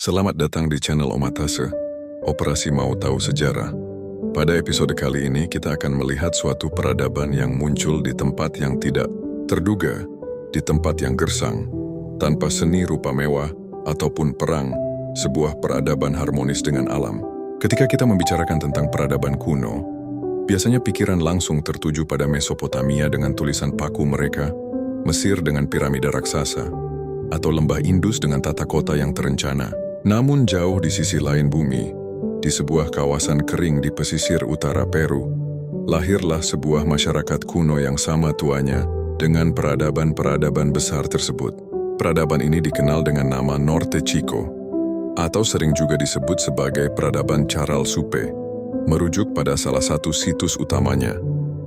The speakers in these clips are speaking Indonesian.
Selamat datang di channel Omatase, Operasi Mau Tahu Sejarah. Pada episode kali ini kita akan melihat suatu peradaban yang muncul di tempat yang tidak terduga, di tempat yang gersang, tanpa seni rupa mewah ataupun perang, sebuah peradaban harmonis dengan alam. Ketika kita membicarakan tentang peradaban kuno, biasanya pikiran langsung tertuju pada Mesopotamia dengan tulisan paku mereka, Mesir dengan piramida raksasa, atau lembah Indus dengan tata kota yang terencana. Namun jauh di sisi lain bumi, di sebuah kawasan kering di pesisir utara Peru, lahirlah sebuah masyarakat kuno yang sama tuanya dengan peradaban-peradaban besar tersebut. Peradaban ini dikenal dengan nama Norte Chico, atau sering juga disebut sebagai peradaban Charal Supe, merujuk pada salah satu situs utamanya,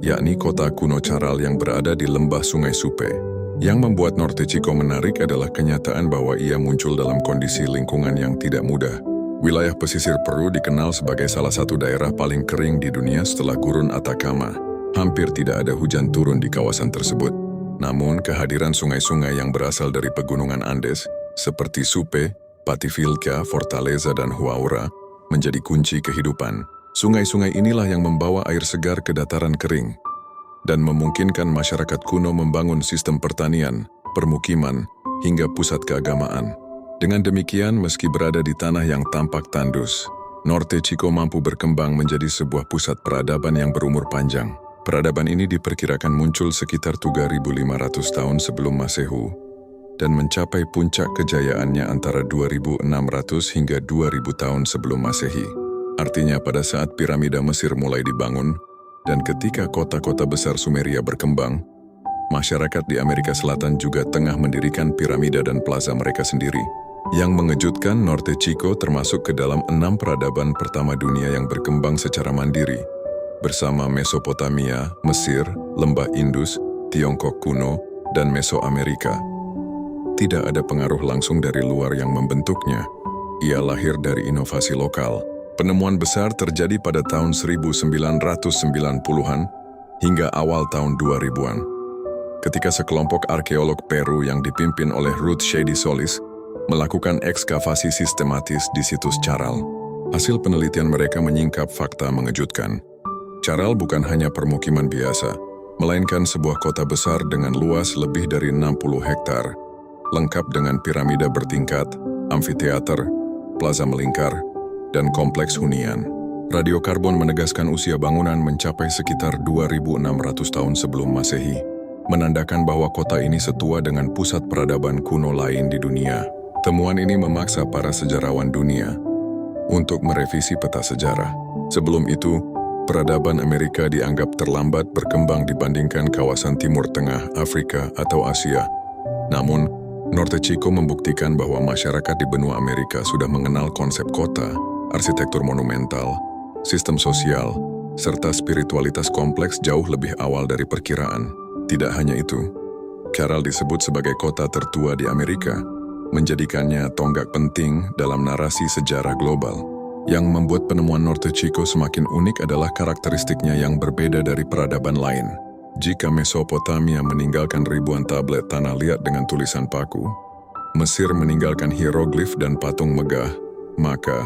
yakni kota kuno Charal yang berada di lembah Sungai Supe. Yang membuat Norte Chico menarik adalah kenyataan bahwa ia muncul dalam kondisi lingkungan yang tidak mudah. Wilayah pesisir Peru dikenal sebagai salah satu daerah paling kering di dunia setelah gurun Atacama. Hampir tidak ada hujan turun di kawasan tersebut. Namun, kehadiran sungai-sungai yang berasal dari pegunungan Andes, seperti Supe, Pativilca, Fortaleza, dan Huaura, menjadi kunci kehidupan. Sungai-sungai inilah yang membawa air segar ke dataran kering, dan memungkinkan masyarakat kuno membangun sistem pertanian, permukiman, hingga pusat keagamaan. Dengan demikian, meski berada di tanah yang tampak tandus, Norte Chico mampu berkembang menjadi sebuah pusat peradaban yang berumur panjang. Peradaban ini diperkirakan muncul sekitar 3.500 tahun sebelum Masehu, dan mencapai puncak kejayaannya antara 2.600 hingga 2.000 tahun sebelum Masehi. Artinya pada saat piramida Mesir mulai dibangun, dan ketika kota-kota besar Sumeria berkembang, masyarakat di Amerika Selatan juga tengah mendirikan piramida dan plaza mereka sendiri. Yang mengejutkan, Norte Chico termasuk ke dalam 6 peradaban pertama dunia yang berkembang secara mandiri, bersama Mesopotamia, Mesir, Lembah Indus, Tiongkok kuno, dan Mesoamerika. Tidak ada pengaruh langsung dari luar yang membentuknya. Ia lahir dari inovasi lokal. Penemuan besar terjadi pada tahun 1990-an hingga awal tahun 2000-an. Ketika sekelompok arkeolog Peru yang dipimpin oleh Ruth Shady Solis melakukan ekskavasi sistematis di situs Charal. Hasil penelitian mereka menyingkap fakta mengejutkan. Charal bukan hanya permukiman biasa, melainkan sebuah kota besar dengan luas lebih dari 60 hektar, lengkap dengan piramida bertingkat, amfiteater, plaza melingkar, dan kompleks hunian. Radiokarbon menegaskan usia bangunan mencapai sekitar 2.600 tahun sebelum Masehi, menandakan bahwa kota ini setua dengan pusat peradaban kuno lain di dunia. Temuan ini memaksa para sejarawan dunia untuk merevisi peta sejarah. Sebelum itu, peradaban Amerika dianggap terlambat berkembang dibandingkan kawasan Timur Tengah, Afrika, atau Asia. Namun, Norte Chico membuktikan bahwa masyarakat di benua Amerika sudah mengenal konsep kota, arsitektur monumental, sistem sosial, serta spiritualitas kompleks jauh lebih awal dari perkiraan. Tidak hanya itu, Charal disebut sebagai kota tertua di Amerika, menjadikannya tonggak penting dalam narasi sejarah global. Yang membuat penemuan Norte Chico semakin unik adalah karakteristiknya yang berbeda dari peradaban lain. Jika Mesopotamia meninggalkan ribuan tablet tanah liat dengan tulisan paku, Mesir meninggalkan hieroglif dan patung megah, maka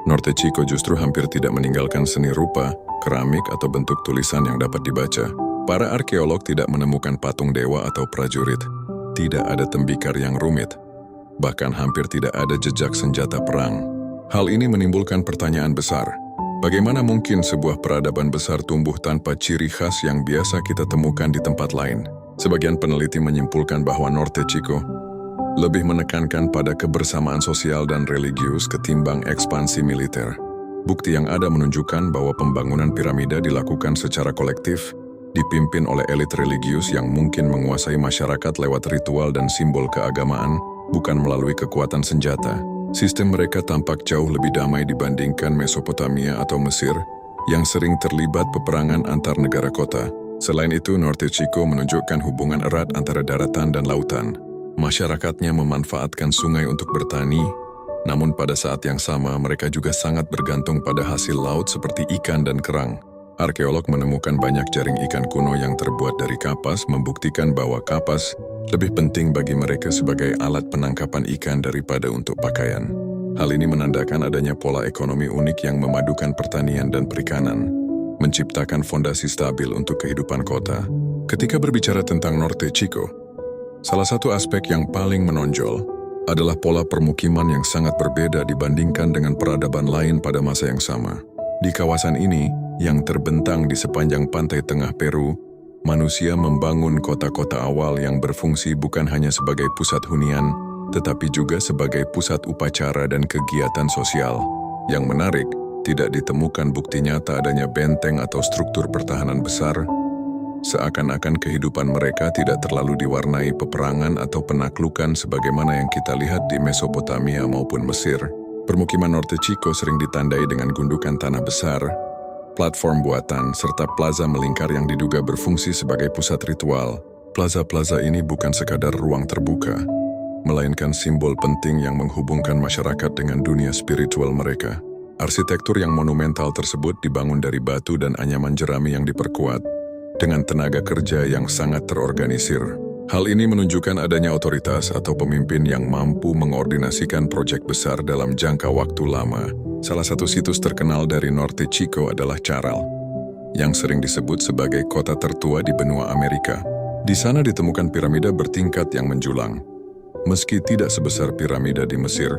Norte Chico justru hampir tidak meninggalkan seni rupa, keramik, atau bentuk tulisan yang dapat dibaca. Para arkeolog tidak menemukan patung dewa atau prajurit. Tidak ada tembikar yang rumit. Bahkan hampir tidak ada jejak senjata perang. Hal ini menimbulkan pertanyaan besar. Bagaimana mungkin sebuah peradaban besar tumbuh tanpa ciri khas yang biasa kita temukan di tempat lain? Sebagian peneliti menyimpulkan bahwa Norte Chico lebih menekankan pada kebersamaan sosial dan religius ketimbang ekspansi militer. Bukti yang ada menunjukkan bahwa pembangunan piramida dilakukan secara kolektif, dipimpin oleh elit religius yang mungkin menguasai masyarakat lewat ritual dan simbol keagamaan, bukan melalui kekuatan senjata. Sistem mereka tampak jauh lebih damai dibandingkan Mesopotamia atau Mesir, yang sering terlibat peperangan antar negara kota. Selain itu, Norte Chico menunjukkan hubungan erat antara daratan dan lautan. Masyarakatnya memanfaatkan sungai untuk bertani, namun pada saat yang sama mereka juga sangat bergantung pada hasil laut seperti ikan dan kerang. Arkeolog menemukan banyak jaring ikan kuno yang terbuat dari kapas, membuktikan bahwa kapas lebih penting bagi mereka sebagai alat penangkapan ikan daripada untuk pakaian. Hal ini menandakan adanya pola ekonomi unik yang memadukan pertanian dan perikanan, menciptakan fondasi stabil untuk kehidupan kota. Ketika berbicara tentang Norte Chico, salah satu aspek yang paling menonjol adalah pola permukiman yang sangat berbeda dibandingkan dengan peradaban lain pada masa yang sama. Di kawasan ini, yang terbentang di sepanjang pantai tengah Peru, manusia membangun kota-kota awal yang berfungsi bukan hanya sebagai pusat hunian, tetapi juga sebagai pusat upacara dan kegiatan sosial. Yang menarik, tidak ditemukan bukti nyata adanya benteng atau struktur pertahanan besar, seakan-akan kehidupan mereka tidak terlalu diwarnai peperangan atau penaklukan sebagaimana yang kita lihat di Mesopotamia maupun Mesir. Permukiman Norte Chico sering ditandai dengan gundukan tanah besar, platform buatan, serta plaza melingkar yang diduga berfungsi sebagai pusat ritual. Plaza-plaza ini bukan sekadar ruang terbuka, melainkan simbol penting yang menghubungkan masyarakat dengan dunia spiritual mereka. Arsitektur yang monumental tersebut dibangun dari batu dan anyaman jerami yang diperkuat, dengan tenaga kerja yang sangat terorganisir. Hal ini menunjukkan adanya otoritas atau pemimpin yang mampu mengordinasikan proyek besar dalam jangka waktu lama. Salah satu situs terkenal dari Norte Chico adalah Charal, yang sering disebut sebagai kota tertua di benua Amerika. Di sana ditemukan piramida bertingkat yang menjulang. Meski tidak sebesar piramida di Mesir,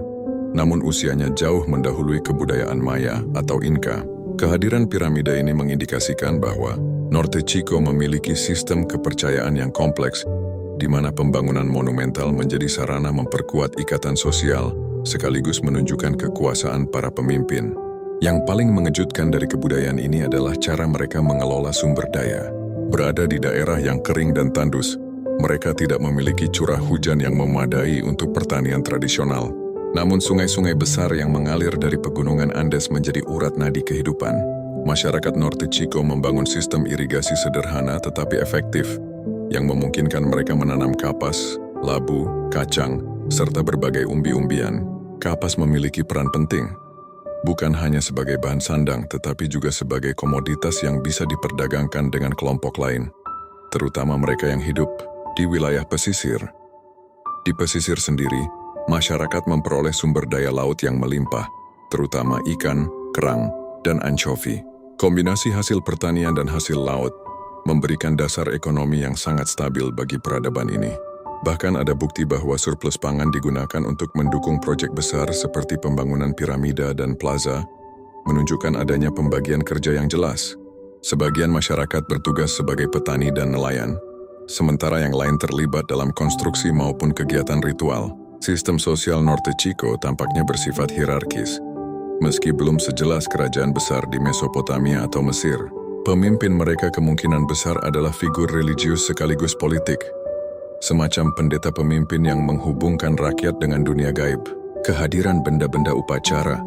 namun usianya jauh mendahului kebudayaan Maya atau Inca. Kehadiran piramida ini mengindikasikan bahwa Norte Chico memiliki sistem kepercayaan yang kompleks, di mana pembangunan monumental menjadi sarana memperkuat ikatan sosial, sekaligus menunjukkan kekuasaan para pemimpin. Yang paling mengejutkan dari kebudayaan ini adalah cara mereka mengelola sumber daya. Berada di daerah yang kering dan tandus, mereka tidak memiliki curah hujan yang memadai untuk pertanian tradisional. Namun sungai-sungai besar yang mengalir dari pegunungan Andes menjadi urat nadi kehidupan. Masyarakat Norte Chico membangun sistem irigasi sederhana tetapi efektif, yang memungkinkan mereka menanam kapas, labu, kacang, serta berbagai umbi-umbian. Kapas memiliki peran penting, bukan hanya sebagai bahan sandang tetapi juga sebagai komoditas yang bisa diperdagangkan dengan kelompok lain, terutama mereka yang hidup di wilayah pesisir. Di pesisir sendiri, masyarakat memperoleh sumber daya laut yang melimpah, terutama ikan, kerang, dan anchovi. Kombinasi hasil pertanian dan hasil laut memberikan dasar ekonomi yang sangat stabil bagi peradaban ini. Bahkan ada bukti bahwa surplus pangan digunakan untuk mendukung proyek besar seperti pembangunan piramida dan plaza, menunjukkan adanya pembagian kerja yang jelas. Sebagian masyarakat bertugas sebagai petani dan nelayan, sementara yang lain terlibat dalam konstruksi maupun kegiatan ritual. Sistem sosial Norte Chico tampaknya bersifat hierarkis. Meski belum sejelas kerajaan besar di Mesopotamia atau Mesir, pemimpin mereka kemungkinan besar adalah figur religius sekaligus politik, semacam pendeta pemimpin yang menghubungkan rakyat dengan dunia gaib. Kehadiran benda-benda upacara,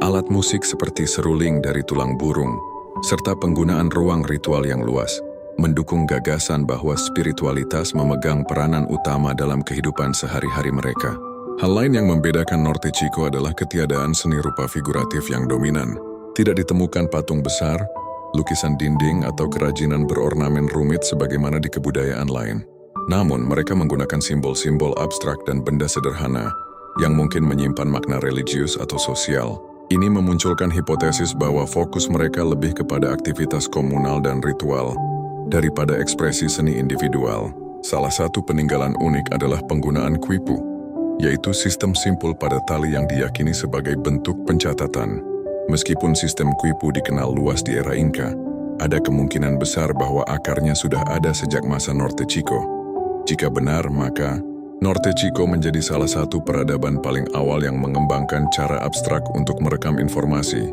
alat musik seperti seruling dari tulang burung, serta penggunaan ruang ritual yang luas, mendukung gagasan bahwa spiritualitas memegang peranan utama dalam kehidupan sehari-hari mereka. Hal lain yang membedakan Norte Chico adalah ketiadaan seni rupa figuratif yang dominan. Tidak ditemukan patung besar, lukisan dinding, atau kerajinan berornamen rumit sebagaimana di kebudayaan lain. Namun, mereka menggunakan simbol-simbol abstrak dan benda sederhana yang mungkin menyimpan makna religius atau sosial. Ini memunculkan hipotesis bahwa fokus mereka lebih kepada aktivitas komunal dan ritual daripada ekspresi seni individual. Salah satu peninggalan unik adalah penggunaan quipu, yaitu sistem simpul pada tali yang diyakini sebagai bentuk pencatatan. Meskipun sistem quipu dikenal luas di era Inca, ada kemungkinan besar bahwa akarnya sudah ada sejak masa Norte Chico. Jika benar, maka Norte Chico menjadi salah satu peradaban paling awal yang mengembangkan cara abstrak untuk merekam informasi,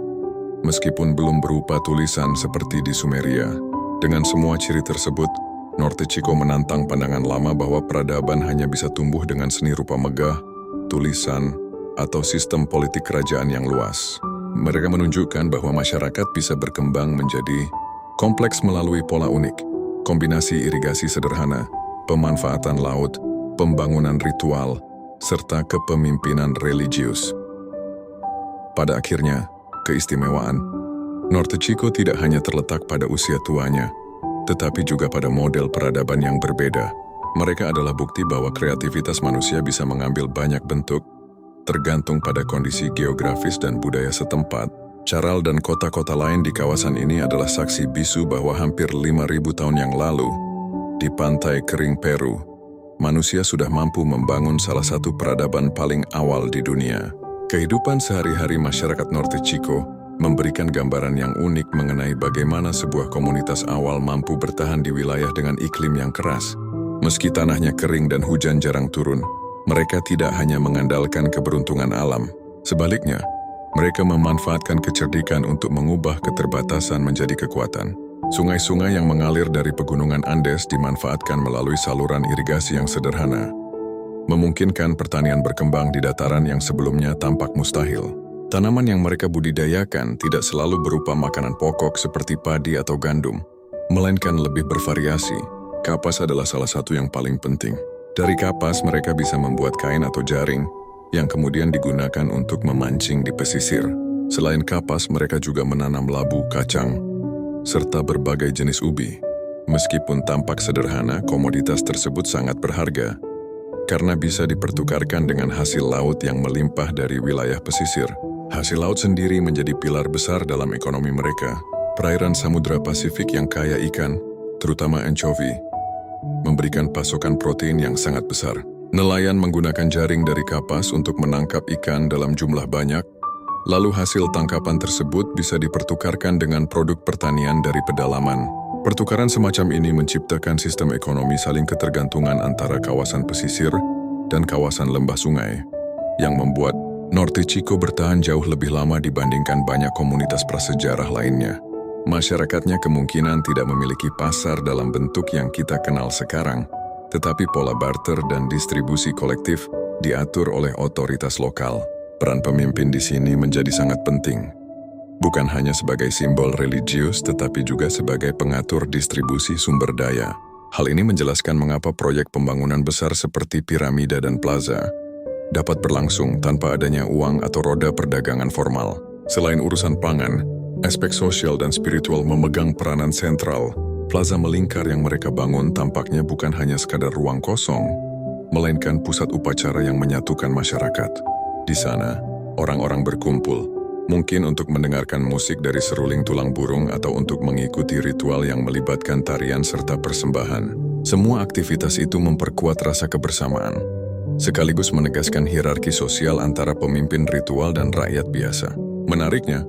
meskipun belum berupa tulisan seperti di Sumeria. Dengan semua ciri tersebut, Norte Chico menantang pandangan lama bahwa peradaban hanya bisa tumbuh dengan seni rupa megah, tulisan, atau sistem politik kerajaan yang luas. Mereka menunjukkan bahwa masyarakat bisa berkembang menjadi kompleks melalui pola unik, kombinasi irigasi sederhana, pemanfaatan laut, pembangunan ritual, serta kepemimpinan religius. Pada akhirnya, keistimewaan Norte Chico tidak hanya terletak pada usia tuanya, tetapi juga pada model peradaban yang berbeda. Mereka adalah bukti bahwa kreativitas manusia bisa mengambil banyak bentuk, tergantung pada kondisi geografis dan budaya setempat. Charal dan kota-kota lain di kawasan ini adalah saksi bisu bahwa hampir 5.000 tahun yang lalu, di pantai kering Peru, manusia sudah mampu membangun salah satu peradaban paling awal di dunia. Kehidupan sehari-hari masyarakat Norte Chico memberikan gambaran yang unik mengenai bagaimana sebuah komunitas awal mampu bertahan di wilayah dengan iklim yang keras. Meski tanahnya kering dan hujan jarang turun, mereka tidak hanya mengandalkan keberuntungan alam. Sebaliknya, mereka memanfaatkan kecerdikan untuk mengubah keterbatasan menjadi kekuatan. Sungai-sungai yang mengalir dari pegunungan Andes dimanfaatkan melalui saluran irigasi yang sederhana, memungkinkan pertanian berkembang di dataran yang sebelumnya tampak mustahil. Tanaman yang mereka budidayakan tidak selalu berupa makanan pokok seperti padi atau gandum, melainkan lebih bervariasi. Kapas adalah salah satu yang paling penting. Dari kapas mereka bisa membuat kain atau jaring, yang kemudian digunakan untuk memancing di pesisir. Selain kapas, mereka juga menanam labu, kacang, serta berbagai jenis ubi. Meskipun tampak sederhana, komoditas tersebut sangat berharga, karena bisa dipertukarkan dengan hasil laut yang melimpah dari wilayah pesisir. Hasil laut sendiri menjadi pilar besar dalam ekonomi mereka. Perairan Samudra Pasifik yang kaya ikan, terutama anchovy, memberikan pasokan protein yang sangat besar. Nelayan menggunakan jaring dari kapas untuk menangkap ikan dalam jumlah banyak, lalu hasil tangkapan tersebut bisa dipertukarkan dengan produk pertanian dari pedalaman. Pertukaran semacam ini menciptakan sistem ekonomi saling ketergantungan antara kawasan pesisir dan kawasan lembah sungai, yang membuat Norte Chico bertahan jauh lebih lama dibandingkan banyak komunitas prasejarah lainnya. Masyarakatnya kemungkinan tidak memiliki pasar dalam bentuk yang kita kenal sekarang, tetapi pola barter dan distribusi kolektif diatur oleh otoritas lokal. Peran pemimpin di sini menjadi sangat penting, bukan hanya sebagai simbol religius tetapi juga sebagai pengatur distribusi sumber daya. Hal ini menjelaskan mengapa proyek pembangunan besar seperti piramida dan plaza dapat berlangsung tanpa adanya uang atau roda perdagangan formal. Selain urusan pangan, aspek sosial dan spiritual memegang peranan sentral. Plaza melingkar yang mereka bangun tampaknya bukan hanya sekadar ruang kosong, melainkan pusat upacara yang menyatukan masyarakat. Di sana, orang-orang berkumpul, mungkin untuk mendengarkan musik dari seruling tulang burung atau untuk mengikuti ritual yang melibatkan tarian serta persembahan. Semua aktivitas itu memperkuat rasa kebersamaan, sekaligus menegaskan hierarki sosial antara pemimpin ritual dan rakyat biasa. Menariknya,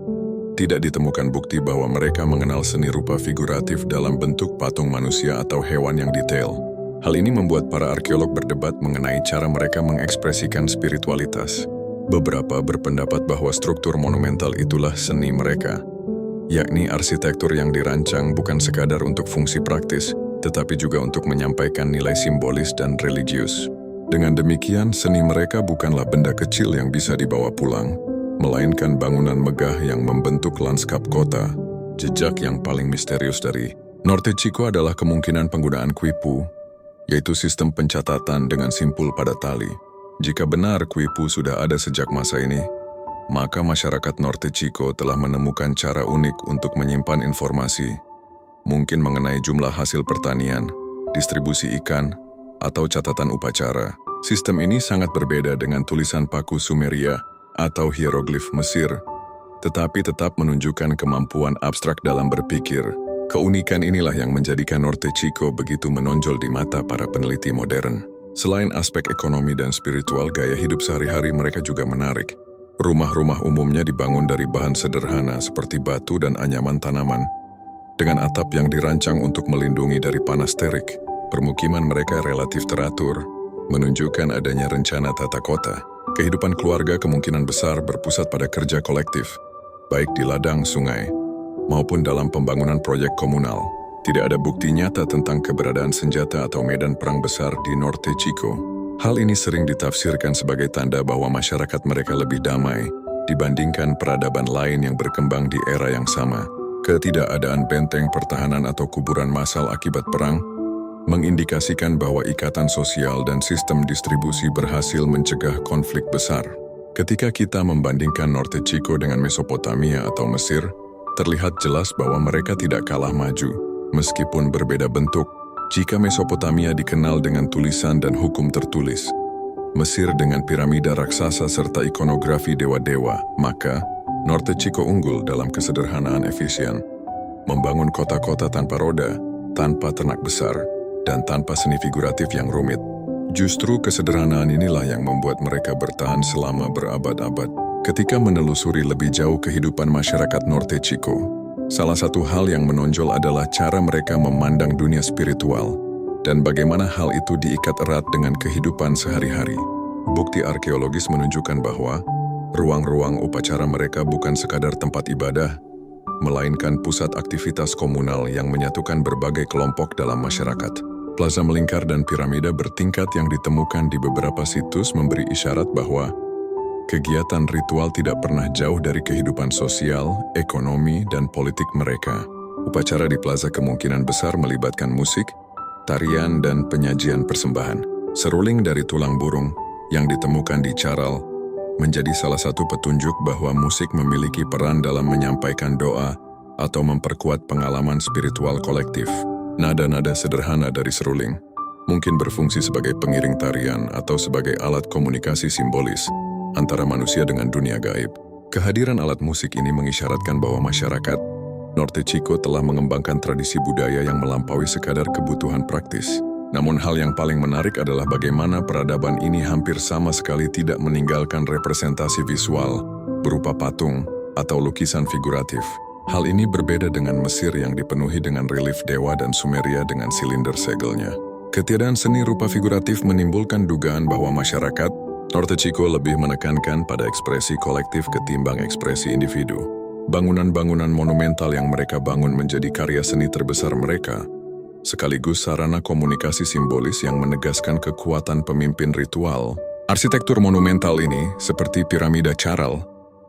tidak ditemukan bukti bahwa mereka mengenal seni rupa figuratif dalam bentuk patung manusia atau hewan yang detail. Hal ini membuat para arkeolog berdebat mengenai cara mereka mengekspresikan spiritualitas. Beberapa berpendapat bahwa struktur monumental itulah seni mereka, yakni arsitektur yang dirancang bukan sekadar untuk fungsi praktis, tetapi juga untuk menyampaikan nilai simbolis dan religius. Dengan demikian, seni mereka bukanlah benda kecil yang bisa dibawa pulang, melainkan bangunan megah yang membentuk lanskap kota. Jejak yang paling misterius dari Norte Chico adalah kemungkinan penggunaan quipu, yaitu sistem pencatatan dengan simpul pada tali. Jika benar quipu sudah ada sejak masa ini, maka masyarakat Norte Chico telah menemukan cara unik untuk menyimpan informasi, mungkin mengenai jumlah hasil pertanian, distribusi ikan, atau catatan upacara. Sistem ini sangat berbeda dengan tulisan paku Sumeria atau hieroglif Mesir, tetapi tetap menunjukkan kemampuan abstrak dalam berpikir. Keunikan inilah yang menjadikan Norte Chico begitu menonjol di mata para peneliti modern. Selain aspek ekonomi dan spiritual, gaya hidup sehari-hari mereka juga menarik. Rumah-rumah umumnya dibangun dari bahan sederhana seperti batu dan anyaman tanaman, dengan atap yang dirancang untuk melindungi dari panas terik. Permukiman mereka relatif teratur, menunjukkan adanya rencana tata kota. Kehidupan keluarga kemungkinan besar berpusat pada kerja kolektif, baik di ladang sungai maupun dalam pembangunan proyek komunal. Tidak ada bukti nyata tentang keberadaan senjata atau medan perang besar di Norte Chico. Hal ini sering ditafsirkan sebagai tanda bahwa masyarakat mereka lebih damai dibandingkan peradaban lain yang berkembang di era yang sama. Ketidakadaan benteng pertahanan atau kuburan massal akibat perang mengindikasikan bahwa ikatan sosial dan sistem distribusi berhasil mencegah konflik besar. Ketika kita membandingkan Norte Chico dengan Mesopotamia atau Mesir, terlihat jelas bahwa mereka tidak kalah maju, meskipun berbeda bentuk. Jika Mesopotamia dikenal dengan tulisan dan hukum tertulis, Mesir dengan piramida raksasa serta ikonografi dewa-dewa, maka Norte Chico unggul dalam kesederhanaan efisien. Membangun kota-kota tanpa roda, tanpa ternak besar, dan tanpa seni figuratif yang rumit. Justru kesederhanaan inilah yang membuat mereka bertahan selama berabad-abad. Ketika menelusuri lebih jauh kehidupan masyarakat Norte Chico, salah satu hal yang menonjol adalah cara mereka memandang dunia spiritual dan bagaimana hal itu diikat erat dengan kehidupan sehari-hari. Bukti arkeologis menunjukkan bahwa ruang-ruang upacara mereka bukan sekadar tempat ibadah, melainkan pusat aktivitas komunal yang menyatukan berbagai kelompok dalam masyarakat. Plaza melingkar dan piramida bertingkat yang ditemukan di beberapa situs memberi isyarat bahwa kegiatan ritual tidak pernah jauh dari kehidupan sosial, ekonomi, dan politik mereka. Upacara di plaza kemungkinan besar melibatkan musik, tarian, dan penyajian persembahan. Seruling dari tulang burung yang ditemukan di Charal menjadi salah satu petunjuk bahwa musik memiliki peran dalam menyampaikan doa atau memperkuat pengalaman spiritual kolektif. Nada-nada sederhana dari seruling mungkin berfungsi sebagai pengiring tarian atau sebagai alat komunikasi simbolis antara manusia dengan dunia gaib. Kehadiran alat musik ini mengisyaratkan bahwa masyarakat Norte Chico telah mengembangkan tradisi budaya yang melampaui sekadar kebutuhan praktis. Namun hal yang paling menarik adalah bagaimana peradaban ini hampir sama sekali tidak meninggalkan representasi visual berupa patung atau lukisan figuratif. Hal ini berbeda dengan Mesir yang dipenuhi dengan relief dewa dan Sumeria dengan silinder segelnya. Ketiadaan seni rupa figuratif menimbulkan dugaan bahwa masyarakat Norte Chico lebih menekankan pada ekspresi kolektif ketimbang ekspresi individu. Bangunan-bangunan monumental yang mereka bangun menjadi karya seni terbesar mereka, sekaligus sarana komunikasi simbolis yang menegaskan kekuatan pemimpin ritual. Arsitektur monumental ini, seperti piramida Charal,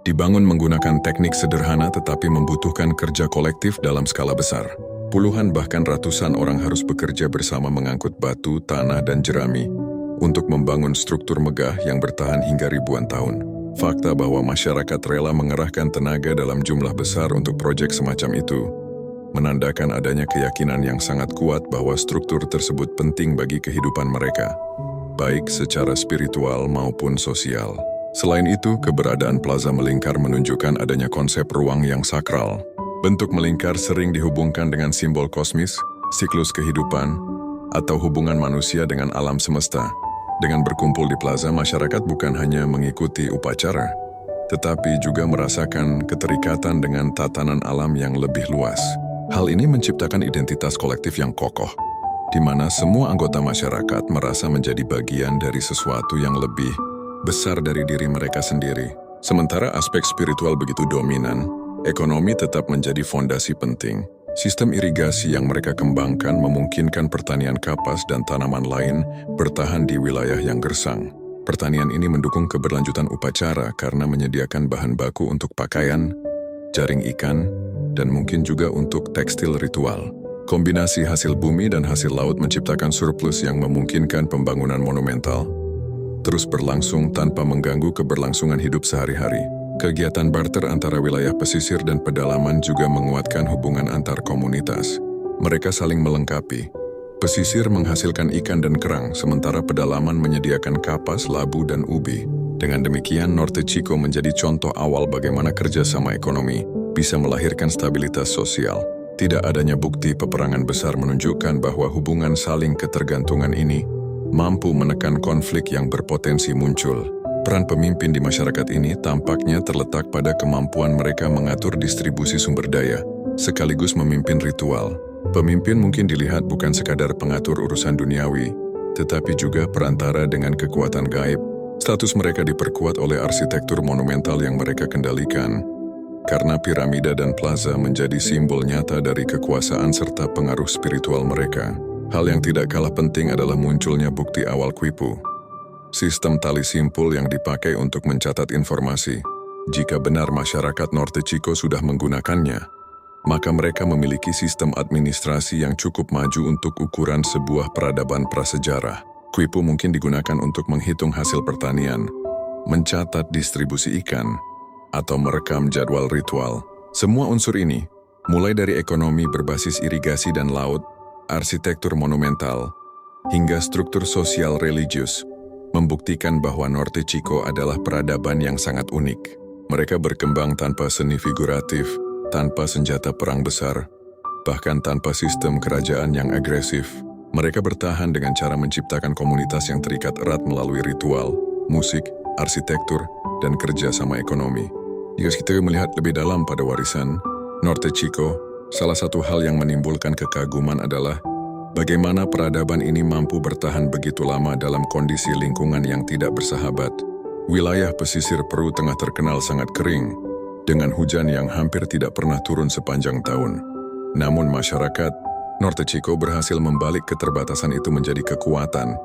dibangun menggunakan teknik sederhana tetapi membutuhkan kerja kolektif dalam skala besar. Puluhan bahkan ratusan orang harus bekerja bersama mengangkut batu, tanah, dan jerami untuk membangun struktur megah yang bertahan hingga ribuan tahun. Fakta bahwa masyarakat rela mengerahkan tenaga dalam jumlah besar untuk proyek semacam itu menandakan adanya keyakinan yang sangat kuat bahwa struktur tersebut penting bagi kehidupan mereka, baik secara spiritual maupun sosial. Selain itu, keberadaan plaza melingkar menunjukkan adanya konsep ruang yang sakral. Bentuk melingkar sering dihubungkan dengan simbol kosmis, siklus kehidupan, atau hubungan manusia dengan alam semesta. Dengan berkumpul di plaza, masyarakat bukan hanya mengikuti upacara, tetapi juga merasakan keterikatan dengan tatanan alam yang lebih luas. Hal ini menciptakan identitas kolektif yang kokoh, di mana semua anggota masyarakat merasa menjadi bagian dari sesuatu yang lebih besar dari diri mereka sendiri. Sementara aspek spiritual begitu dominan, ekonomi tetap menjadi fondasi penting. Sistem irigasi yang mereka kembangkan memungkinkan pertanian kapas dan tanaman lain bertahan di wilayah yang gersang. Pertanian ini mendukung keberlanjutan upacara karena menyediakan bahan baku untuk pakaian, jaring ikan, dan mungkin juga untuk tekstil ritual. Kombinasi hasil bumi dan hasil laut menciptakan surplus yang memungkinkan pembangunan monumental terus berlangsung tanpa mengganggu keberlangsungan hidup sehari-hari. Kegiatan barter antara wilayah pesisir dan pedalaman juga menguatkan hubungan antar komunitas. Mereka saling melengkapi. Pesisir menghasilkan ikan dan kerang, sementara pedalaman menyediakan kapas, labu, dan ubi. Dengan demikian, Norte Chico menjadi contoh awal bagaimana kerjasama ekonomi bisa melahirkan stabilitas sosial. Tidak adanya bukti peperangan besar menunjukkan bahwa hubungan saling ketergantungan ini mampu menekan konflik yang berpotensi muncul. Peran pemimpin di masyarakat ini tampaknya terletak pada kemampuan mereka mengatur distribusi sumber daya, sekaligus memimpin ritual. Pemimpin mungkin dilihat bukan sekadar pengatur urusan duniawi, tetapi juga perantara dengan kekuatan gaib. Status mereka diperkuat oleh arsitektur monumental yang mereka kendalikan, karena piramida dan plaza menjadi simbol nyata dari kekuasaan serta pengaruh spiritual mereka. Hal yang tidak kalah penting adalah munculnya bukti awal Quipu, sistem tali simpul yang dipakai untuk mencatat informasi. Jika benar masyarakat Norte Chico sudah menggunakannya, maka mereka memiliki sistem administrasi yang cukup maju untuk ukuran sebuah peradaban prasejarah. Quipu mungkin digunakan untuk menghitung hasil pertanian, mencatat distribusi ikan, atau merekam jadwal ritual. Semua unsur ini, mulai dari ekonomi berbasis irigasi dan laut, arsitektur monumental, hingga struktur sosial religius, membuktikan bahwa Norte Chico adalah peradaban yang sangat unik. Mereka berkembang tanpa seni figuratif, tanpa senjata perang besar, bahkan tanpa sistem kerajaan yang agresif. Mereka bertahan dengan cara menciptakan komunitas yang terikat erat melalui ritual, musik, arsitektur, dan kerjasama ekonomi. Jika kita melihat lebih dalam pada warisan Norte Chico, salah satu hal yang menimbulkan kekaguman adalah bagaimana peradaban ini mampu bertahan begitu lama dalam kondisi lingkungan yang tidak bersahabat. Wilayah pesisir Peru tengah terkenal sangat kering, dengan hujan yang hampir tidak pernah turun sepanjang tahun. Namun masyarakat Norte Chico berhasil membalik keterbatasan itu menjadi kekuatan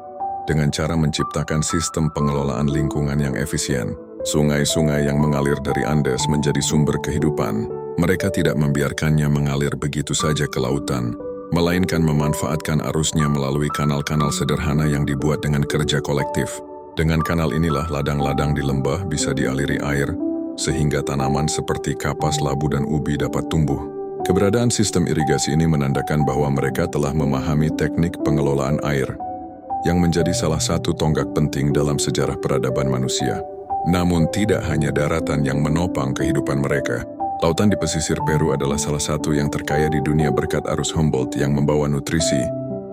dengan cara menciptakan sistem pengelolaan lingkungan yang efisien. Sungai-sungai yang mengalir dari Andes menjadi sumber kehidupan. Mereka tidak membiarkannya mengalir begitu saja ke lautan, melainkan memanfaatkan arusnya melalui kanal-kanal sederhana yang dibuat dengan kerja kolektif. Dengan kanal inilah ladang-ladang di lembah bisa dialiri air, sehingga tanaman seperti kapas, labu, dan ubi dapat tumbuh. Keberadaan sistem irigasi ini menandakan bahwa mereka telah memahami teknik pengelolaan air, yang menjadi salah satu tonggak penting dalam sejarah peradaban manusia. Namun tidak hanya daratan yang menopang kehidupan mereka. Lautan di pesisir Peru adalah salah satu yang terkaya di dunia berkat arus Humboldt yang membawa nutrisi.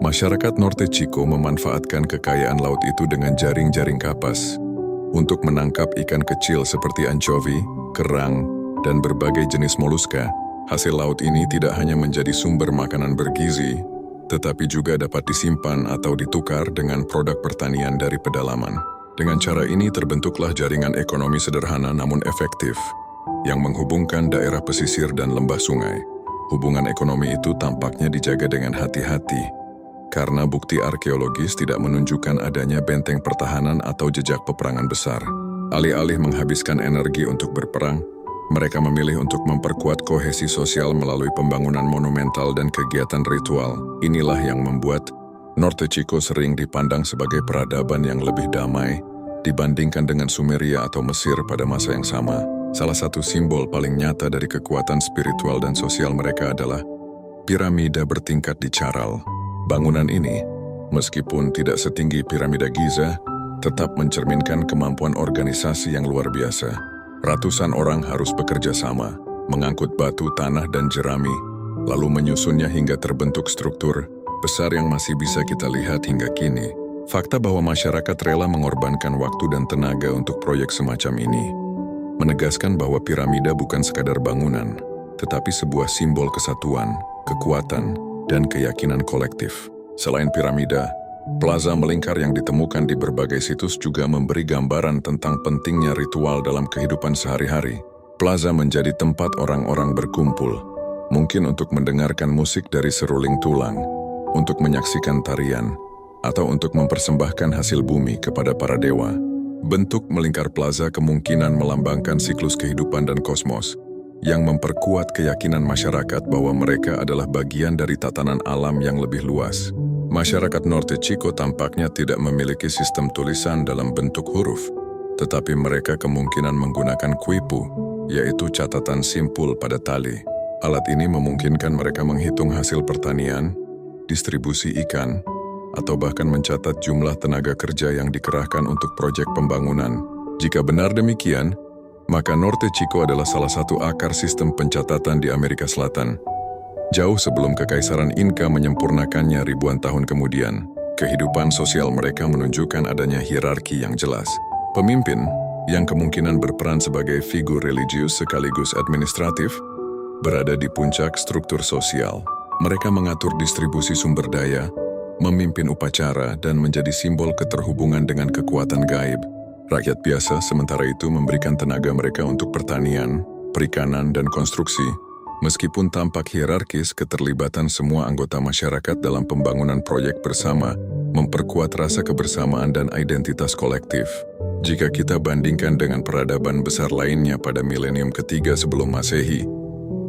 Masyarakat Norte Chico memanfaatkan kekayaan laut itu dengan jaring-jaring kapas untuk menangkap ikan kecil seperti ancovi, kerang, dan berbagai jenis moluska. Hasil laut ini tidak hanya menjadi sumber makanan bergizi, tetapi juga dapat disimpan atau ditukar dengan produk pertanian dari pedalaman. Dengan cara ini terbentuklah jaringan ekonomi sederhana namun efektif, yang menghubungkan daerah pesisir dan lembah sungai. Hubungan ekonomi itu tampaknya dijaga dengan hati-hati, karena bukti arkeologis tidak menunjukkan adanya benteng pertahanan atau jejak peperangan besar. Alih-alih menghabiskan energi untuk berperang, mereka memilih untuk memperkuat kohesi sosial melalui pembangunan monumental dan kegiatan ritual. Inilah yang membuat Norte Chico sering dipandang sebagai peradaban yang lebih damai dibandingkan dengan Sumeria atau Mesir pada masa yang sama. Salah satu simbol paling nyata dari kekuatan spiritual dan sosial mereka adalah piramida bertingkat di Charal. Bangunan ini, meskipun tidak setinggi piramida Giza, tetap mencerminkan kemampuan organisasi yang luar biasa. Ratusan orang harus bekerja sama, mengangkut batu, tanah, dan jerami, lalu menyusunnya hingga terbentuk struktur besar yang masih bisa kita lihat hingga kini. Fakta bahwa masyarakat rela mengorbankan waktu dan tenaga untuk proyek semacam ini menegaskan bahwa piramida bukan sekadar bangunan, tetapi sebuah simbol kesatuan, kekuatan, dan keyakinan kolektif. Selain piramida, plaza melingkar yang ditemukan di berbagai situs juga memberi gambaran tentang pentingnya ritual dalam kehidupan sehari-hari. Plaza menjadi tempat orang-orang berkumpul, mungkin untuk mendengarkan musik dari seruling tulang, untuk menyaksikan tarian, atau untuk mempersembahkan hasil bumi kepada para dewa. Bentuk melingkar plaza kemungkinan melambangkan siklus kehidupan dan kosmos, yang memperkuat keyakinan masyarakat bahwa mereka adalah bagian dari tatanan alam yang lebih luas. Masyarakat Norte Chico tampaknya tidak memiliki sistem tulisan dalam bentuk huruf, tetapi mereka kemungkinan menggunakan quipu, yaitu catatan simpul pada tali. Alat ini memungkinkan mereka menghitung hasil pertanian, distribusi ikan, atau bahkan mencatat jumlah tenaga kerja yang dikerahkan untuk proyek pembangunan. Jika benar demikian, maka Norte Chico adalah salah satu akar sistem pencatatan di Amerika Selatan. Jauh sebelum Kekaisaran Inka menyempurnakannya ribuan tahun kemudian, kehidupan sosial mereka menunjukkan adanya hierarki yang jelas. Pemimpin, yang kemungkinan berperan sebagai figur religius sekaligus administratif, berada di puncak struktur sosial. Mereka mengatur distribusi sumber daya, memimpin upacara, dan menjadi simbol keterhubungan dengan kekuatan gaib. Rakyat biasa sementara itu memberikan tenaga mereka untuk pertanian, perikanan, dan konstruksi. Meskipun tampak hierarkis, keterlibatan semua anggota masyarakat dalam pembangunan proyek bersama memperkuat rasa kebersamaan dan identitas kolektif. Jika kita bandingkan dengan peradaban besar lainnya pada milenium ketiga sebelum Masehi,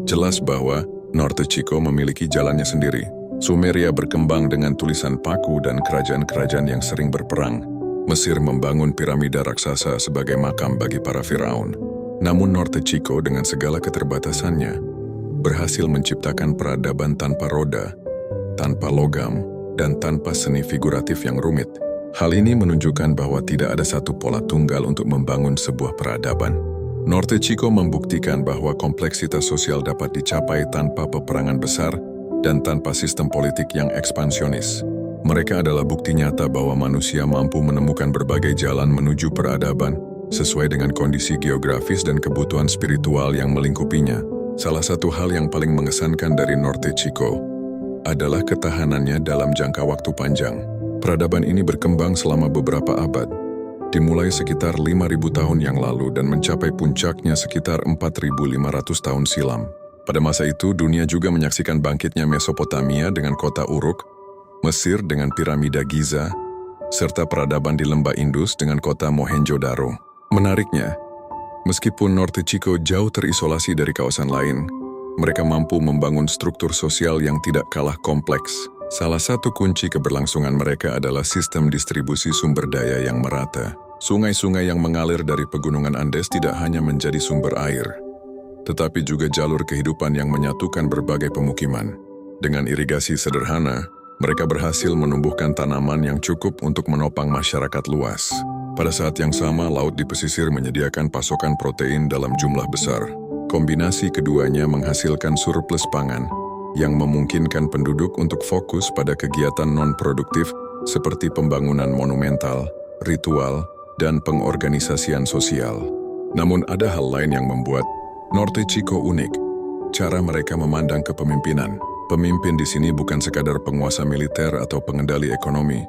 jelas bahwa Norte Chico memiliki jalannya sendiri. Sumeria berkembang dengan tulisan paku dan kerajaan-kerajaan yang sering berperang. Mesir membangun piramida raksasa sebagai makam bagi para Firaun. Namun Norte Chico dengan segala keterbatasannya berhasil menciptakan peradaban tanpa roda, tanpa logam, dan tanpa seni figuratif yang rumit. Hal ini menunjukkan bahwa tidak ada satu pola tunggal untuk membangun sebuah peradaban. Norte Chico membuktikan bahwa kompleksitas sosial dapat dicapai tanpa peperangan besar dan tanpa sistem politik yang ekspansionis. Mereka adalah bukti nyata bahwa manusia mampu menemukan berbagai jalan menuju peradaban sesuai dengan kondisi geografis dan kebutuhan spiritual yang melingkupinya. Salah satu hal yang paling mengesankan dari Norte Chico adalah ketahanannya dalam jangka waktu panjang. Peradaban ini berkembang selama beberapa abad, dimulai sekitar 5.000 tahun yang lalu dan mencapai puncaknya sekitar 4.500 tahun silam. Pada masa itu, dunia juga menyaksikan bangkitnya Mesopotamia dengan kota Uruk, Mesir dengan piramida Giza, serta peradaban di lembah Indus dengan kota Mohenjo-daro. Menariknya, meskipun Norte Chico jauh terisolasi dari kawasan lain, mereka mampu membangun struktur sosial yang tidak kalah kompleks. Salah satu kunci keberlangsungan mereka adalah sistem distribusi sumber daya yang merata. Sungai-sungai yang mengalir dari pegunungan Andes tidak hanya menjadi sumber air, tetapi juga jalur kehidupan yang menyatukan berbagai pemukiman. Dengan irigasi sederhana, mereka berhasil menumbuhkan tanaman yang cukup untuk menopang masyarakat luas. Pada saat yang sama, laut di pesisir menyediakan pasokan protein dalam jumlah besar. Kombinasi keduanya menghasilkan surplus pangan yang memungkinkan penduduk untuk fokus pada kegiatan non-produktif seperti pembangunan monumental, ritual, dan pengorganisasian sosial. Namun ada hal lain yang membuat Norte Chico unik, cara mereka memandang kepemimpinan. Pemimpin di sini bukan sekadar penguasa militer atau pengendali ekonomi,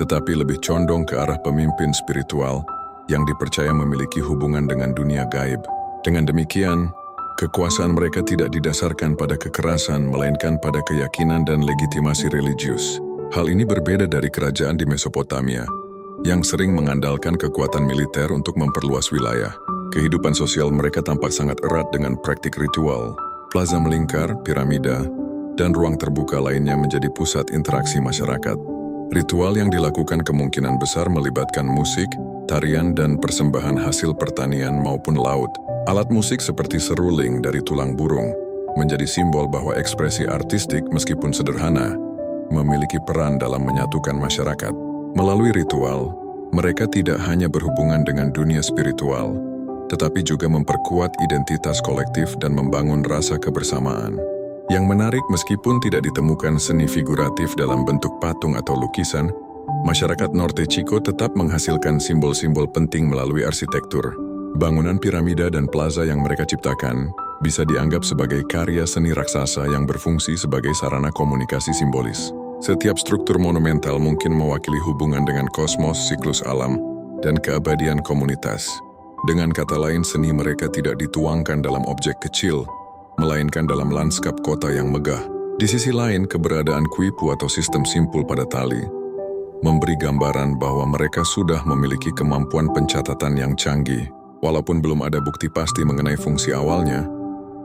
tetapi lebih condong ke arah pemimpin spiritual yang dipercaya memiliki hubungan dengan dunia gaib. Dengan demikian, kekuasaan mereka tidak didasarkan pada kekerasan, melainkan pada keyakinan dan legitimasi religius. Hal ini berbeda dari kerajaan di Mesopotamia, yang sering mengandalkan kekuatan militer untuk memperluas wilayah. Kehidupan sosial mereka tampak sangat erat dengan praktik ritual. Plaza melingkar, piramida, dan ruang terbuka lainnya menjadi pusat interaksi masyarakat. Ritual yang dilakukan kemungkinan besar melibatkan musik, tarian, dan persembahan hasil pertanian maupun laut. Alat musik seperti seruling dari tulang burung menjadi simbol bahwa ekspresi artistik meskipun sederhana memiliki peran dalam menyatukan masyarakat. Melalui ritual, mereka tidak hanya berhubungan dengan dunia spiritual, tetapi juga memperkuat identitas kolektif dan membangun rasa kebersamaan. Yang menarik, meskipun tidak ditemukan seni figuratif dalam bentuk patung atau lukisan, masyarakat Norte Chico tetap menghasilkan simbol-simbol penting melalui arsitektur. Bangunan piramida dan plaza yang mereka ciptakan bisa dianggap sebagai karya seni raksasa yang berfungsi sebagai sarana komunikasi simbolis. Setiap struktur monumental mungkin mewakili hubungan dengan kosmos, siklus alam, dan keabadian komunitas. Dengan kata lain, seni mereka tidak dituangkan dalam objek kecil, melainkan dalam lanskap kota yang megah. Di sisi lain, keberadaan kuipu atau sistem simpul pada tali memberi gambaran bahwa mereka sudah memiliki kemampuan pencatatan yang canggih. Walaupun belum ada bukti pasti mengenai fungsi awalnya,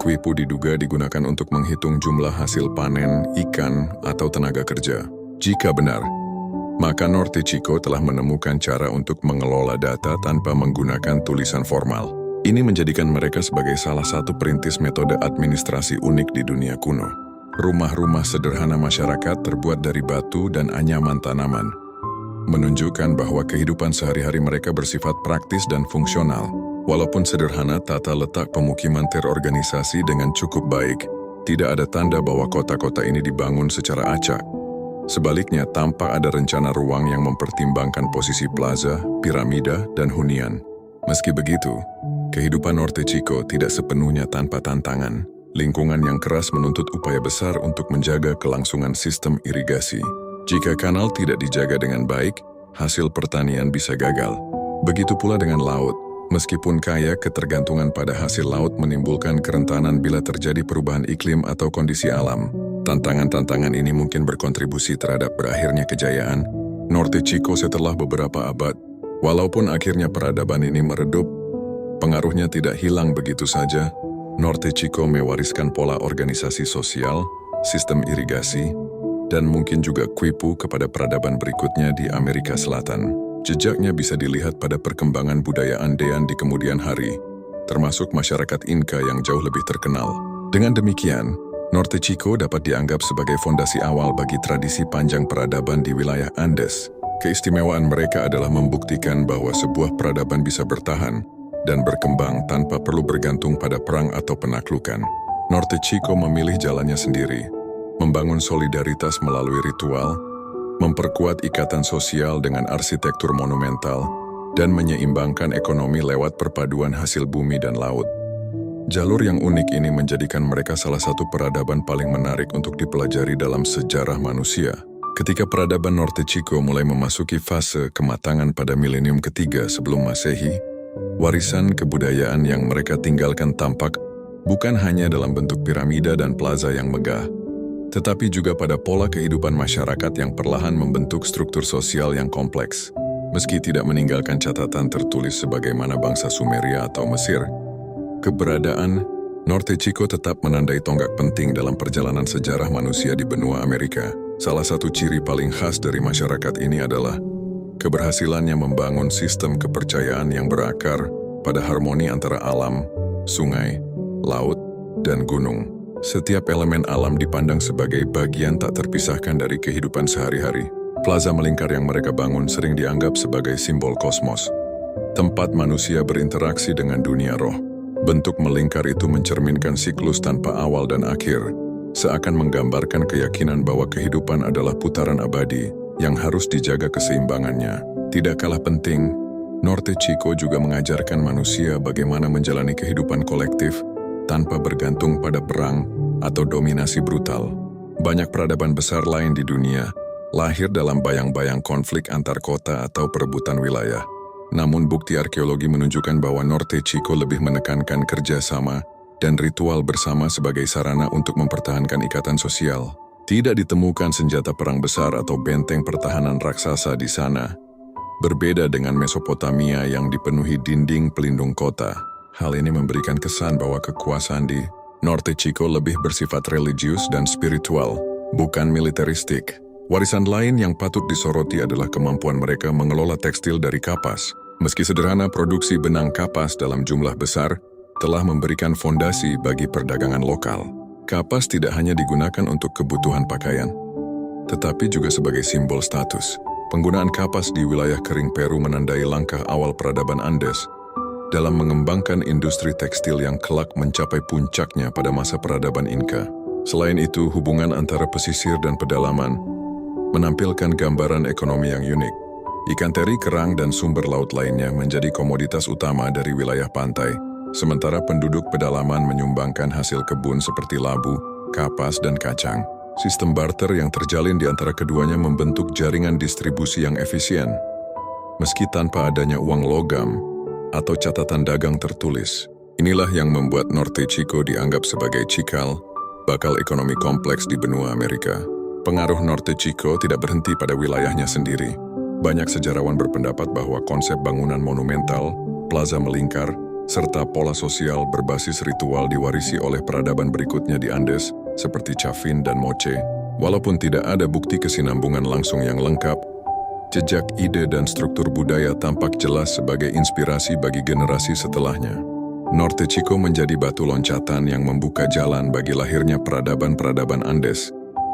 kuipu diduga digunakan untuk menghitung jumlah hasil panen, ikan, atau tenaga kerja. Jika benar, maka Norte Chico telah menemukan cara untuk mengelola data tanpa menggunakan tulisan formal. Ini menjadikan mereka sebagai salah satu perintis metode administrasi unik di dunia kuno. Rumah-rumah sederhana masyarakat terbuat dari batu dan anyaman tanaman, menunjukkan bahwa kehidupan sehari-hari mereka bersifat praktis dan fungsional. Walaupun sederhana, tata letak pemukiman terorganisasi dengan cukup baik. Tidak ada tanda bahwa kota-kota ini dibangun secara acak. Sebaliknya, tampak ada rencana ruang yang mempertimbangkan posisi plaza, piramida, dan hunian. Meski begitu, kehidupan Norte Chico tidak sepenuhnya tanpa tantangan. Lingkungan yang keras menuntut upaya besar untuk menjaga kelangsungan sistem irigasi. Jika kanal tidak dijaga dengan baik, hasil pertanian bisa gagal. Begitu pula dengan laut. Meskipun kaya, ketergantungan pada hasil laut menimbulkan kerentanan bila terjadi perubahan iklim atau kondisi alam. Tantangan-tantangan ini mungkin berkontribusi terhadap berakhirnya kejayaan Norte Chico setelah beberapa abad. Walaupun akhirnya peradaban ini meredup, pengaruhnya tidak hilang begitu saja. Norte Chico mewariskan pola organisasi sosial, sistem irigasi, dan mungkin juga kuipu kepada peradaban berikutnya di Amerika Selatan. Jejaknya bisa dilihat pada perkembangan budaya Andean di kemudian hari, termasuk masyarakat Inca yang jauh lebih terkenal. Dengan demikian, Norte Chico dapat dianggap sebagai fondasi awal bagi tradisi panjang peradaban di wilayah Andes. Keistimewaan mereka adalah membuktikan bahwa sebuah peradaban bisa bertahan dan berkembang tanpa perlu bergantung pada perang atau penaklukan. Norte Chico memilih jalannya sendiri, membangun solidaritas melalui ritual, memperkuat ikatan sosial dengan arsitektur monumental, dan menyeimbangkan ekonomi lewat perpaduan hasil bumi dan laut. Jalur yang unik ini menjadikan mereka salah satu peradaban paling menarik untuk dipelajari dalam sejarah manusia. Ketika peradaban Norte Chico mulai memasuki fase kematangan pada milenium ketiga sebelum Masehi, warisan kebudayaan yang mereka tinggalkan tampak bukan hanya dalam bentuk piramida dan plaza yang megah, tetapi juga pada pola kehidupan masyarakat yang perlahan membentuk struktur sosial yang kompleks. Meski tidak meninggalkan catatan tertulis sebagaimana bangsa Sumeria atau Mesir, keberadaan Norte Chico tetap menandai tonggak penting dalam perjalanan sejarah manusia di benua Amerika. Salah satu ciri paling khas dari masyarakat ini adalah keberhasilannya membangun sistem kepercayaan yang berakar pada harmoni antara alam, sungai, laut, dan gunung. Setiap elemen alam dipandang sebagai bagian tak terpisahkan dari kehidupan sehari-hari. Plaza melingkar yang mereka bangun sering dianggap sebagai simbol kosmos, tempat manusia berinteraksi dengan dunia roh. Bentuk melingkar itu mencerminkan siklus tanpa awal dan akhir, seakan menggambarkan keyakinan bahwa kehidupan adalah putaran abadi yang harus dijaga keseimbangannya. Tidak kalah penting, Norte Chico juga mengajarkan manusia bagaimana menjalani kehidupan kolektif tanpa bergantung pada perang atau dominasi brutal. Banyak peradaban besar lain di dunia lahir dalam bayang-bayang konflik antar kota atau perebutan wilayah. Namun bukti arkeologi menunjukkan bahwa Norte Chico lebih menekankan kerjasama dan ritual bersama sebagai sarana untuk mempertahankan ikatan sosial. Tidak ditemukan senjata perang besar atau benteng pertahanan raksasa di sana. Berbeda dengan Mesopotamia yang dipenuhi dinding pelindung kota, hal ini memberikan kesan bahwa kekuasaan di Norte Chico lebih bersifat religius dan spiritual, bukan militeristik. Warisan lain yang patut disoroti adalah kemampuan mereka mengelola tekstil dari kapas. Meski sederhana, produksi benang kapas dalam jumlah besar telah memberikan fondasi bagi perdagangan lokal. Kapas tidak hanya digunakan untuk kebutuhan pakaian, tetapi juga sebagai simbol status. Penggunaan kapas di wilayah kering Peru menandai langkah awal peradaban Andes dalam mengembangkan industri tekstil yang kelak mencapai puncaknya pada masa peradaban Inca. Selain itu, hubungan antara pesisir dan pedalaman menampilkan gambaran ekonomi yang unik. Ikan teri, kerang, dan sumber laut lainnya menjadi komoditas utama dari wilayah pantai, sementara penduduk pedalaman menyumbangkan hasil kebun seperti labu, kapas, dan kacang. Sistem barter yang terjalin di antara keduanya membentuk jaringan distribusi yang efisien. Meski tanpa adanya uang logam atau catatan dagang tertulis, inilah yang membuat Norte Chico dianggap sebagai cikal bakal ekonomi kompleks di benua Amerika. Pengaruh Norte Chico tidak berhenti pada wilayahnya sendiri. Banyak sejarawan berpendapat bahwa konsep bangunan monumental, plaza melingkar, serta pola sosial berbasis ritual diwarisi oleh peradaban berikutnya di Andes, seperti Chafin dan Moche. Walaupun tidak ada bukti kesinambungan langsung yang lengkap, jejak ide dan struktur budaya tampak jelas sebagai inspirasi bagi generasi setelahnya. Norte Chico menjadi batu loncatan yang membuka jalan bagi lahirnya peradaban-peradaban Andes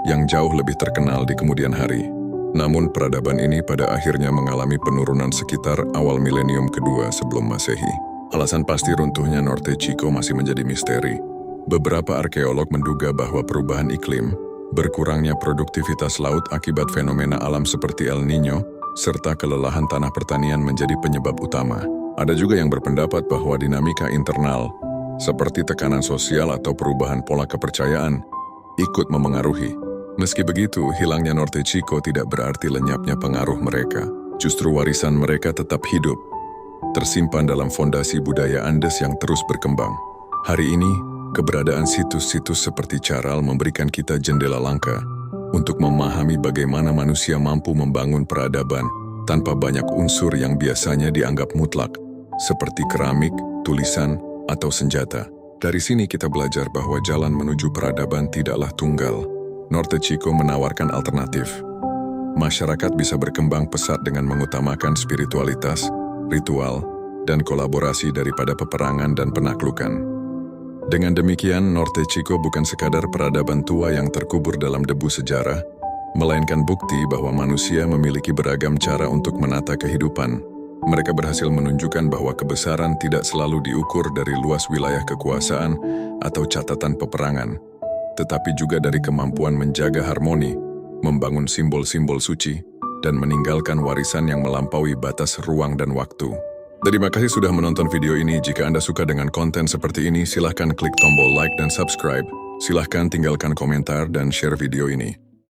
yang jauh lebih terkenal di kemudian hari. Namun peradaban ini pada akhirnya mengalami penurunan sekitar awal milenium kedua sebelum Masehi. Alasan pasti runtuhnya Norte Chico masih menjadi misteri. Beberapa arkeolog menduga bahwa perubahan iklim, berkurangnya produktivitas laut akibat fenomena alam seperti El Niño, serta kelelahan tanah pertanian menjadi penyebab utama. Ada juga yang berpendapat bahwa dinamika internal, seperti tekanan sosial atau perubahan pola kepercayaan, ikut memengaruhi. Meski begitu, hilangnya Norte Chico tidak berarti lenyapnya pengaruh mereka. Justru warisan mereka tetap hidup, tersimpan dalam fondasi budaya Andes yang terus berkembang. Hari ini, keberadaan situs-situs seperti Charal memberikan kita jendela langka untuk memahami bagaimana manusia mampu membangun peradaban tanpa banyak unsur yang biasanya dianggap mutlak, seperti keramik, tulisan, atau senjata. Dari sini kita belajar bahwa jalan menuju peradaban tidaklah tunggal. Norte Chico menawarkan alternatif. Masyarakat bisa berkembang pesat dengan mengutamakan spiritualitas, ritual, dan kolaborasi daripada peperangan dan penaklukan. Dengan demikian, Norte Chico bukan sekadar peradaban tua yang terkubur dalam debu sejarah, melainkan bukti bahwa manusia memiliki beragam cara untuk menata kehidupan. Mereka berhasil menunjukkan bahwa kebesaran tidak selalu diukur dari luas wilayah kekuasaan atau catatan peperangan, tetapi juga dari kemampuan menjaga harmoni, membangun simbol-simbol suci, dan meninggalkan warisan yang melampaui batas ruang dan waktu. Terima kasih sudah menonton video ini. Jika Anda suka dengan konten seperti ini, silahkan klik tombol like dan subscribe. Silahkan tinggalkan komentar dan share video ini.